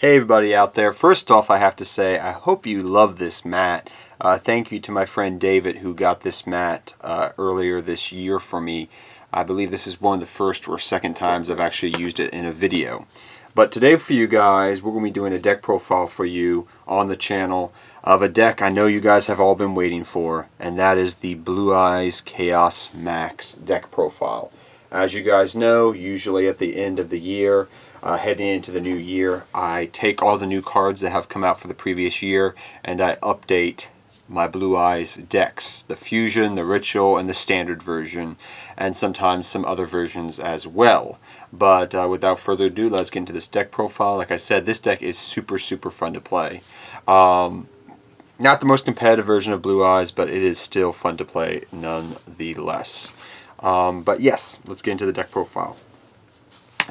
Hey everybody out there. First off, I have to say I hope you love this mat. Thank you to my friend David who got this mat earlier this year for me. I believe this is one of the first or second times I've actually used it in a video. But today for you guys, we're going to be doing a deck profile for you on the channel of a deck I know you guys have all been waiting for, and that is the Blue Eyes Chaos Max deck profile. As you guys know, usually at the end of the year, heading into the new year, I take all the new cards that have come out for the previous year and I update my Blue Eyes decks, the Fusion, the Ritual, and the Standard version, and sometimes some other versions as well. But without further ado, let's get into this deck profile. Like I said, this deck is super fun to play. Not the most competitive version of Blue Eyes, but it is still fun to play nonetheless. But yes, let's get into the deck profile.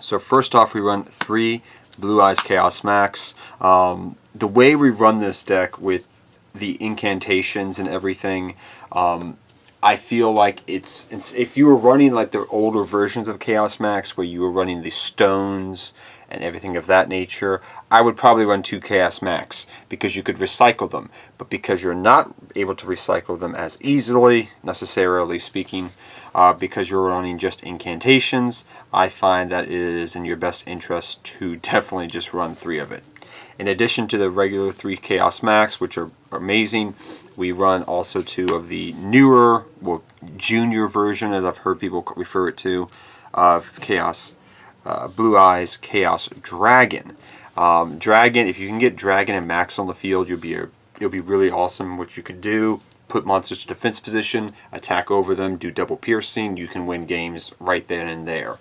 So first off, we run 3 Blue Eyes Chaos Max. The way we run this deck with the incantations and everything, I feel like it's if you were running like the older versions of Chaos Max where you were running the stones and everything of that nature, I would probably run 2 Chaos Max because you could recycle them. But because you're not able to recycle them as easily, necessarily speaking, because you're running just incantations, I find that it is in your best interest to definitely just run 3 of it. In addition to the regular 3 Chaos Max, which are amazing, we run also 2 of the newer, well, junior version, as I've heard people refer it to, of Chaos Blue Eyes Chaos Dragon. Dragon, if you can get Dragon and Max on the field, you'll be really awesome. What you could do: put monsters to defense position, attack over them, do double piercing. You can win games right then and there.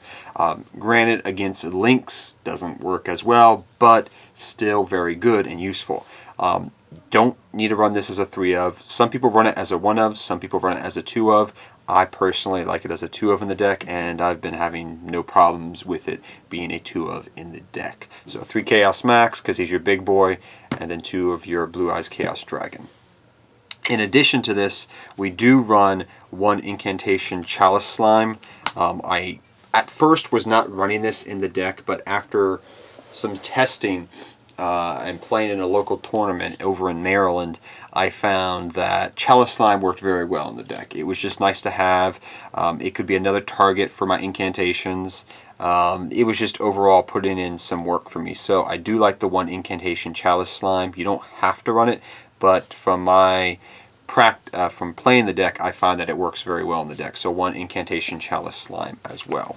Granted, against Lynx doesn't work as well, but still very good and useful. Don't need to run this as a 3 of. Some people run it as a 1 of, some people run it as a 2 of. I personally like it as a 2 of in the deck, and I've been having no problems with it being a 2 of in the deck. So 3 Chaos Max because he's your big boy, and then 2 of your Blue Eyes Chaos Dragon. In addition to this, we do run 1 Incantation Chalice Slime. I at first was not running this in the deck, but after some testing and playing in a local tournament over in Maryland, I found that Chalice Slime worked very well in the deck. It was just nice to have. It could be another target for my incantations. It was just overall putting in some work for me. So I do like the 1 Incantation Chalice Slime. You don't have to run it, but from my from playing the deck, I find that it works very well in the deck. So 1 Incantation Chalice Slime as well.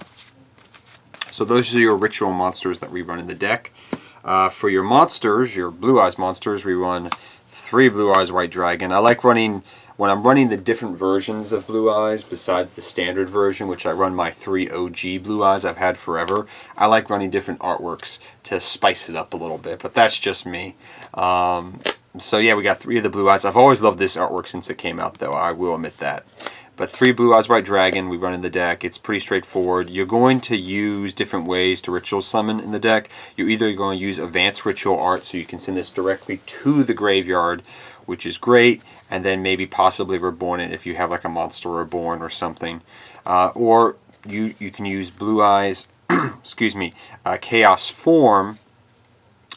So those are your ritual monsters that we run in the deck. For your monsters, your Blue Eyes monsters, we run 3 Blue Eyes White Dragon. I like running, when I'm running the different versions of Blue Eyes, besides the standard version, which I run my 3 OG Blue Eyes I've had forever, I like running different artworks to spice it up a little bit, but that's just me. So yeah, we got 3 of the Blue Eyes. I've always loved this artwork since it came out, though, I will admit that. But 3 Blue Eyes White Dragon we run in the deck. It's pretty straightforward. You're going to use different ways to ritual summon in the deck. You're either going to use advanced ritual art, so you can send this directly to the graveyard, which is great, and then maybe possibly reborn it if you have like a monster reborn or something. Or you can use Blue Eyes, excuse me, Chaos Form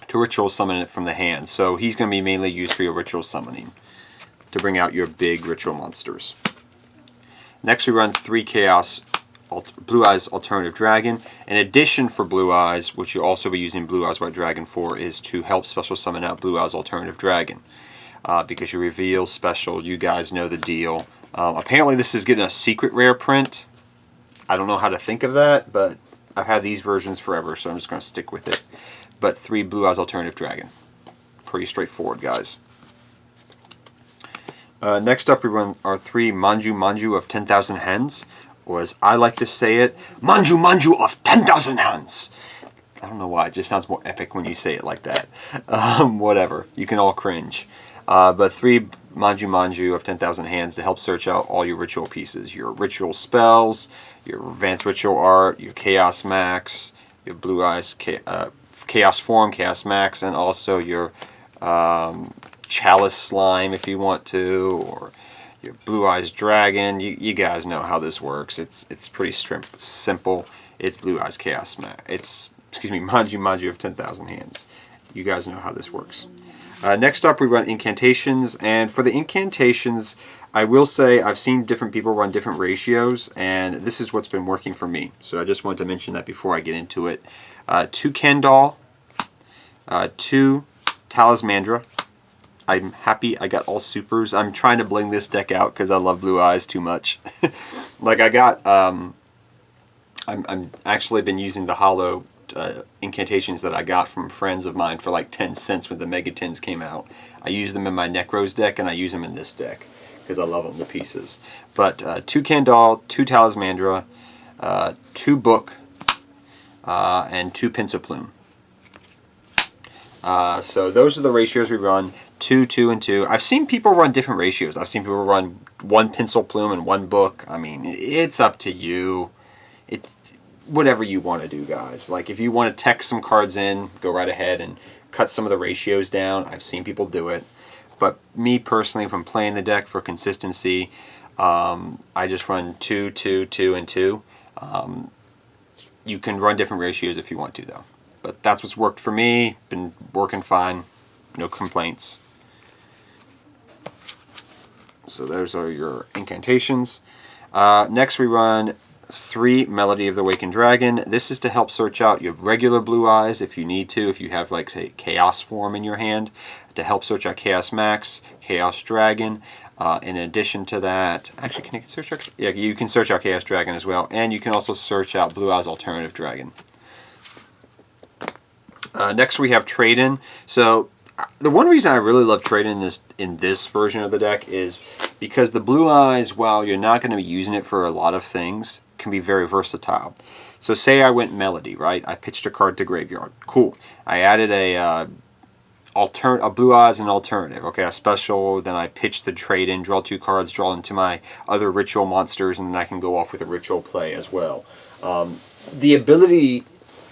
to ritual summon it from the hand. So he's going to be mainly used for your ritual summoning to bring out your big ritual monsters. Next we run 3 Chaos Blue Eyes Alternative Dragon. In addition, for Blue Eyes, which you'll also be using Blue Eyes White Dragon for, is to help special summon out Blue Eyes Alternative Dragon. Because you reveal special, you guys know the deal. Apparently this is getting a secret rare print. I don't know how to think of that, but I've had these versions forever, so I'm just going to stick with it. But 3 Blue Eyes Alternative Dragon. Pretty straightforward, guys. Next up, we run our 3 Manju Manju of 10,000 Hens, or as I like to say it, Manju Manju of 10,000 Hens. I don't know why, it just sounds more epic when you say it like that. Whatever, you can all cringe. But 3 Manju Manju of 10,000 Hands to help search out all your ritual pieces. Your ritual spells, your advanced ritual art, your Chaos Max, your Blue Eyes Chaos Form, Chaos Max, and also your Chalice Slime if you want to, or your Blue Eyes Dragon. You guys know how this works. It's pretty simple. It's Blue Eyes Chaos Max. It's, excuse me, Manju Manju of 10,000 Hands. you guys know how this works. Next up, we run Incantations, and for the Incantations, I will say I've seen different people run different ratios, and this is what's been working for me. So I just wanted to mention that before I get into it. 2 Kendall, 2 Talismandra. I'm happy I got all supers. I'm trying to bling this deck out because I love Blue Eyes too much. Like I got, I'm actually been using the hollow Incantations that I got from friends of mine for like 10 cents when the Mega Tins came out. I use them in my Necros deck and I use them in this deck because I love them to pieces. But 2 Candal, 2 Talismandra, 2 Book, and 2 Pinsaplume. So those are the ratios we run. 2, 2, and 2. I've seen people run different ratios. I've seen people run 1 Pencil Plume and 1 Book. I mean, it's up to you. It's whatever you want to do, guys. Like, if you want to text some cards in, go right ahead and cut some of the ratios down. I've seen people do it. But me personally, if I'm playing the deck for consistency, I just run 2, 2, 2, and 2. You can run different ratios if you want to, though. But that's what's worked for me. Been working fine. No complaints. So those are your Incantations. Next we run 3 Melody of the Awakened Dragon. This is to help search out your regular Blue Eyes if you need to, if you have, like, say, Chaos form in your hand, to help search out Chaos Max, Chaos Dragon. In addition to that, actually, can you search out? Yeah, you can search out Chaos Dragon as well, and you can also search out Blue Eyes Alternative Dragon. Next we have Trade-In. So the one reason I really love Trade-In in this version of the deck is because the Blue Eyes, while you're not going to be using it for a lot of things, can be very versatile. So say I went Melody, right? I pitched a card to graveyard. Cool. I added a Blue Eyes and alternative. Okay, a special. Then I pitch the Trade-In, draw 2 cards, draw into my other ritual monsters, and then I can go off with a ritual play as well. The ability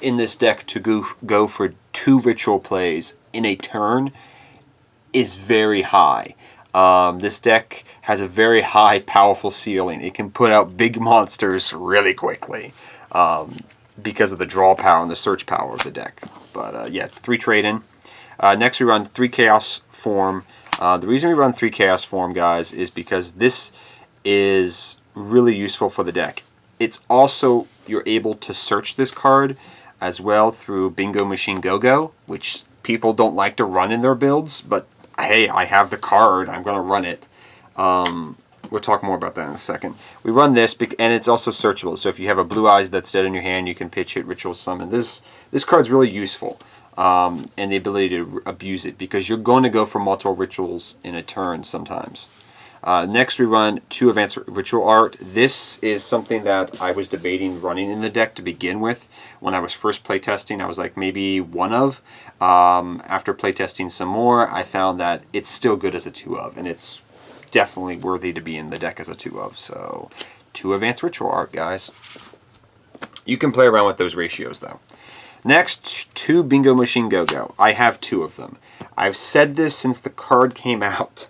in this deck to go for 2 ritual plays in a turn is very high. This deck has a very high, powerful ceiling. It can put out big monsters really quickly because of the draw power and the search power of the deck. But yeah, 3 Trade-In. Next we run 3 Chaos Form. The reason we run 3 Chaos Form, guys, is because this is really useful for the deck. It's also, you're able to search this card as well through Bingo Machine Go-Go, which people don't like to run in their builds, but hey, I have the card, I'm going to run it. We'll talk more about that in a second. We run this, and it's also searchable, so if you have a Blue Eyes that's dead in your hand, you can pitch it, Ritual Summon. This card's really useful, and the ability to abuse it, because you're going to go for multiple rituals in a turn sometimes. Next we run 2 Advanced Ritual Art. This is something that I was debating running in the deck to begin with. When I was first playtesting, I was like maybe 1 of. After playtesting some more, I found that it's still good as a 2 of, and it's definitely worthy to be in the deck as a 2 of. So 2 Advanced Ritual Art, guys. You can play around with those ratios though. Next, 2 Bingo Machine Go-Go. I have 2 of them. I've said this since the card came out.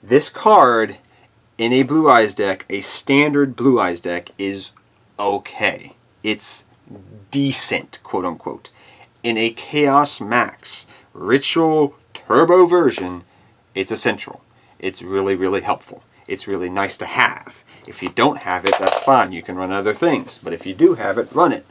This card, in a Blue Eyes deck, a standard Blue Eyes deck, is okay. It's decent, quote unquote. In a Chaos Max Ritual Turbo version, it's essential. It's really, really helpful. It's really nice to have. If you don't have it, that's fine. You can run other things. But if you do have it, run it.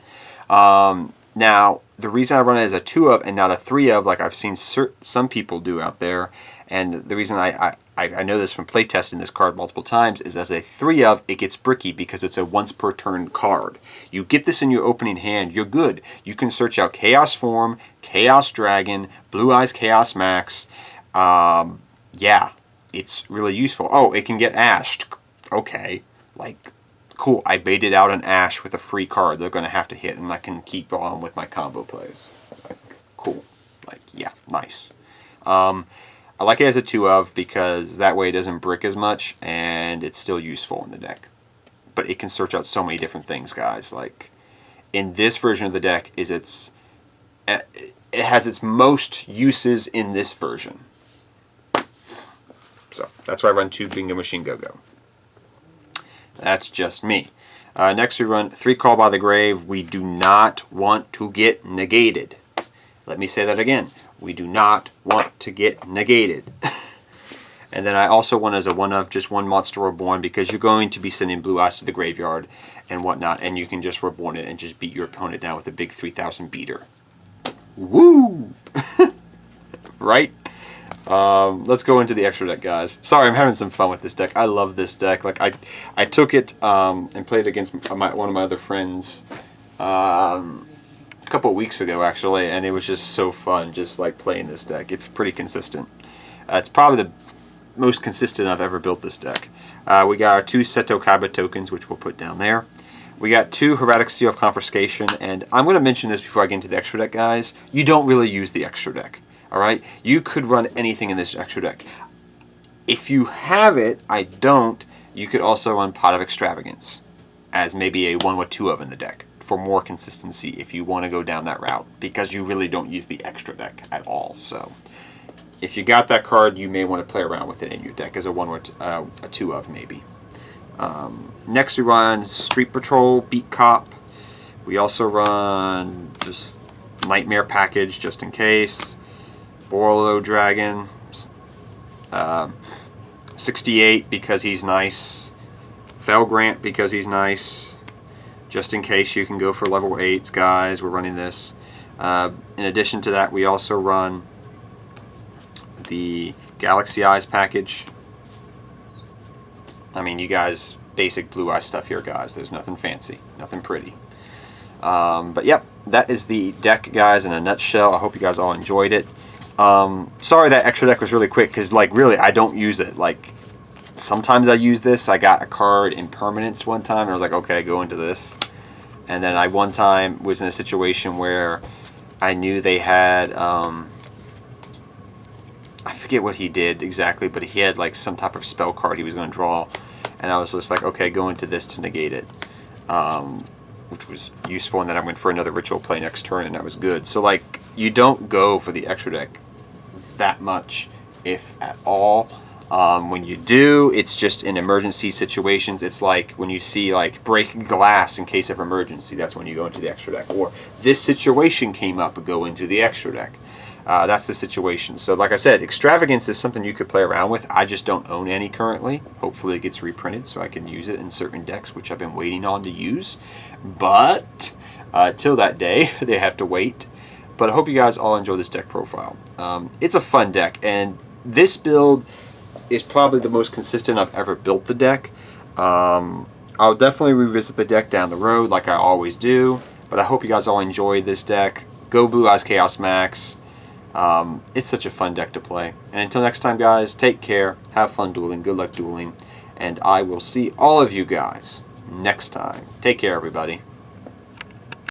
Now, the reason I run it as a 2 of and not a 3 of, like I've seen some people do out there, and the reason I know this from playtesting this card multiple times, is as a 3 of, it gets bricky because it's a once per turn card. You get this in your opening hand, you're good. You can search out Chaos Form, Chaos Dragon, Blue Eyes Chaos Max. Yeah, it's really useful. Oh, it can get ashed. Okay, like, cool. I baited out an ash with a free card. They're going to have to hit, and I can keep on with my combo plays. Like, cool. Like, yeah, nice. I like it as a 2 of because that way it doesn't brick as much and it's still useful in the deck. But it can search out so many different things, guys. Like, in this version of the deck, it has its most uses in this version. So that's why I run 2 Bingo Machine Go-Go. That's just me. Next we run 3 Call by the Grave. We do not want to get negated. Let me say that again. We do not want to get negated. And then I also want as a one of just one monster reborn, because you're going to be sending Blue Eyes to the graveyard and whatnot, and you can just reborn it and just beat your opponent down with a big 3,000 beater. Woo! Right? Let's go into the extra deck, guys. Sorry, I'm having some fun with this deck. I love this deck. Like I took it and played against one of my other friends a couple of weeks ago, actually, and it was just so fun just like playing this deck. It's pretty consistent. It's probably the most consistent I've ever built this deck. We got our 2 Seto Kaiba tokens, which we'll put down there. We got 2 Hermetic Seal of Confiscation, and I'm going to mention this before I get into the extra deck, guys. You don't really use the extra deck, alright? You could run anything in this extra deck. If you have it, I don't, you could also run Pot of Extravagance as maybe a 1 with 2 of in the deck for more consistency if you want to go down that route, because you really don't use the extra deck at all. So if you got that card, you may want to play around with it in your deck as a 1 or a 2 of maybe. Next we run Street Patrol, Beat Cop. We also run just Nightmare Package just in case. Borlo Dragon. 68 because he's nice. Fel Grant because he's nice. Just in case you can go for level 8s, guys. We're running this. In addition to that, we also run the Galaxy Eyes package. I mean, you guys, basic Blue Eye stuff here, guys. There's nothing fancy, nothing pretty. But yep, that is the deck, guys, in a nutshell. I hope you guys all enjoyed it. Sorry that extra deck was really quick, because, like, really, I don't use it. Like, sometimes I use this. I got a card in Permanence one time, and I was like, okay, go into this. And then I one time was in a situation where I knew they had, I forget what he did exactly, but he had like some type of spell card he was going to draw, and I was just like, okay, go into this to negate it, which was useful. And then I went for another ritual play next turn, and that was good. So like, you don't go for the extra deck that much, if at all. When you do, it's just in emergency situations. It's like when you see like breaking glass in case of emergency, that's when you go into the extra deck. Or this situation came up, go into the extra deck. That's the situation. So like I said, Extravagance is something you could play around with. I just don't own any currently. Hopefully it gets reprinted so I can use it in certain decks, which I've been waiting on to use. But till that day, they have to wait. But I hope you guys all enjoy this deck profile. It's a fun deck, and this build is probably the most consistent I've ever built the deck. I'll definitely revisit the deck down the road like I always do. But I hope you guys all enjoyed this deck. Go Blue Eyes Chaos Max. It's such a fun deck to play. And until next time, guys, take care, have fun dueling, good luck dueling, and I will see all of you guys next time. Take care, everybody.